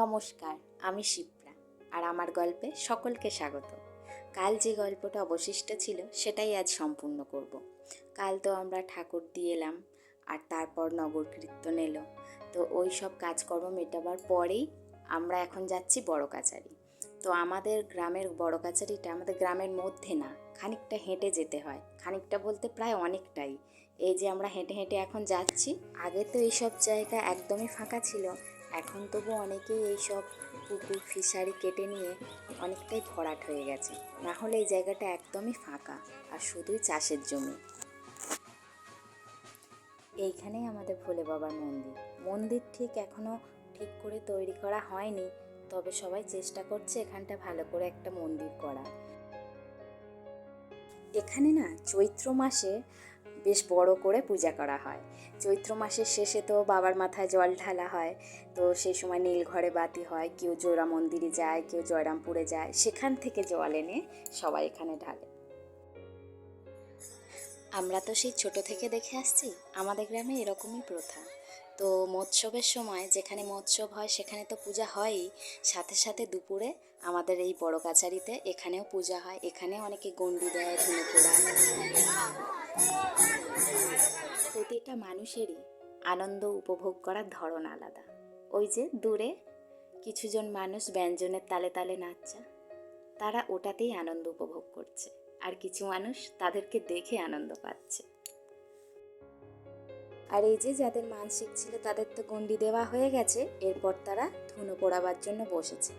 নমস্কার, আমি শিপ্রা আর আমার গল্পে সকলকে স্বাগত। কাল যে গল্পটা অবশিষ্ট ছিল সেটাই আজ সম্পূর্ণ করব। কাল তো আমরা ঠাকুর দিয়ে এলাম আর তারপর নগর কীর্তন এলো, তো ওই সব কাজকর্ম মেটাবার পরেই আমরা এখন যাচ্ছি বড় কাছারি। তো আমাদের গ্রামের বড় কাছারিটা আমাদের গ্রামের মধ্যে না, খানিকটা হেঁটে যেতে হয়। খানিকটা বলতে প্রায় অনেকটাই। এই যে আমরা হেঁটে হেঁটে এখন যাচ্ছি, আগে তো এইসব জায়গা একদমই ফাঁকা ছিল, এখন তবু অনেকেই এইসব পুকুর ফিশারি কেটে নিয়ে অনেকটাই ভরাট হয়ে গেছে। না হলে এই জায়গাটা একদমই ফাঁকা আর শুধুই চাষের জমি। এইখানেই আমাদের ভোলে বাবার মন্দির। মন্দির এখনও ঠিক করে তৈরি করা হয়নি, তবে সবাই চেষ্টা করছে এখানটা ভালো করে একটা মন্দির করা। এখানে না চৈত্র মাসে বেশ বড় করে পূজা করা হয়। চৈত্র মাসের শেষে তো বাবার মাথায় জল ঢালা হয়, তো সেই সময় নীল ঘরে বাতি হয়, কেউ জোড়া মন্দিরে যায়, কেউ জয়রামপুরে যায়, সেখান থেকে জল এনে সবাই এখানে ঢালে। আমরা তো সেই ছোট থেকে দেখে আসছি, আমাদের গ্রামে এরকমই প্রথা। তো মৎসবের সময় যেখানে মৎসব হয় সেখানে তো পূজা হয়ই, সাথে সাথে দুপুরে আমাদের এই বড় কাছারিতে এখানেও পূজা হয়। এখানে অনেকে গণ্ডি দেয়, ধুনো পোড়ায়। প্রতিটা মানুষেরই আনন্দ উপভোগ করার ধরন আলাদা। ওই যে দূরে কিছুজন মানুষ ব্যঞ্জনের তালে তালে নাচছে, তারা ওটাতেই আনন্দ উপভোগ করছে, আর কিছু মানুষ তাদেরকে দেখে আনন্দ পাচ্ছে। আর এই যে যাদের মানসিক ছিল তাদের তো গণ্ডি দেওয়া হয়ে গেছে, এরপর তারা ধুনো পোড়াবার জন্য বসেছে।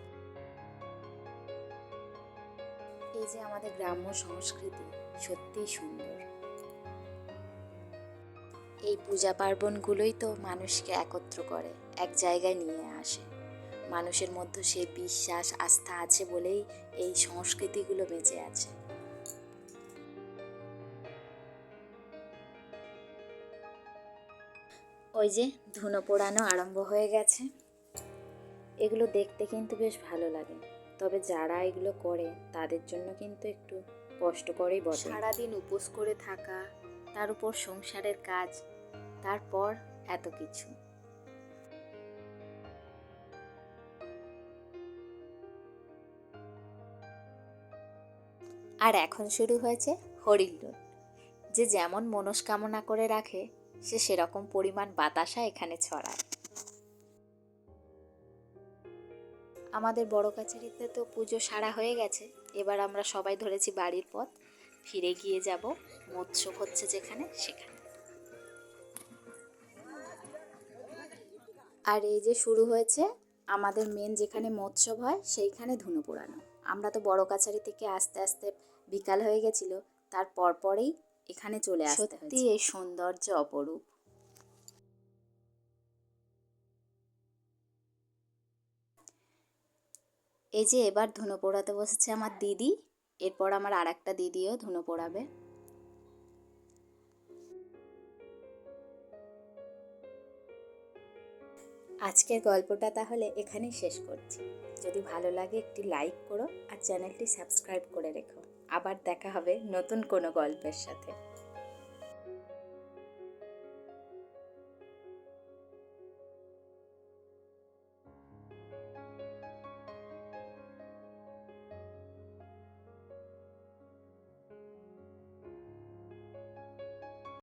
এই যে আমাদের গ্রাম্য সংস্কৃতি সত্যিই সুন্দর। এই পূজা পার্বণগুলোই তো মানুষকে একত্র করে, এক জায়গায় নিয়ে আসে। মানুষের মধ্যে সেই বিশ্বাস আস্থা আছে বলেই এই সংস্কৃতিগুলো বেঁচে আছে। ওই যে ধুনো পোড়ানো আরম্ভ হয়ে গেছে। এগুলো দেখতে কিন্তু বেশ ভালো লাগে, তবে যারা এগুলো করে তাদের জন্য কিন্তু একটু কষ্টকরই বটে। সারাদিন উপোস করে থাকা, তার উপর সংসারের কাজ, তারপর এত কিছু। আর এখন শুরু হয়েছে হরিল্লোল। যে যেমন মনস্কামনা করে রাখে সে সেরকম পরিমাণ বাতাসা এখানে ছড়ায়। আমাদের বড় কাছারিতে তো পুজো সারা হয়ে গেছে, এবার আমরা সবাই ধরেছি বাড়ির পথ, ফিরে গিয়ে যাব মৎসব হচ্ছে যেখানে সেখানে। আর এই যে শুরু হয়েছে আমাদের মেন যেখানে মৎসব হয় সেইখানে ধুনো পোড়ানো। আমরা তো বড় কাছারি থেকে আস্তে আস্তে বিকাল হয়ে গেছিল, তার পরপরেই এখানে চলে আসতে হয়েছে। সত্যি এই সৌন্দর্য অপরূপ। এই যে এবার ধুনো পোড়াতে বসেছে আমার দিদি, এরপর আমার আর একটা দিদিও ধুনো পোড়াবে। আজকের গল্পটা তাহলে এখানেই শেষ করছি। যদি ভালো লাগে একটি লাইক করো আর চ্যানেলটি সাবস্ক্রাইব করে রেখো। আবার দেখা হবে নতুন কোনো গল্পের সাথে।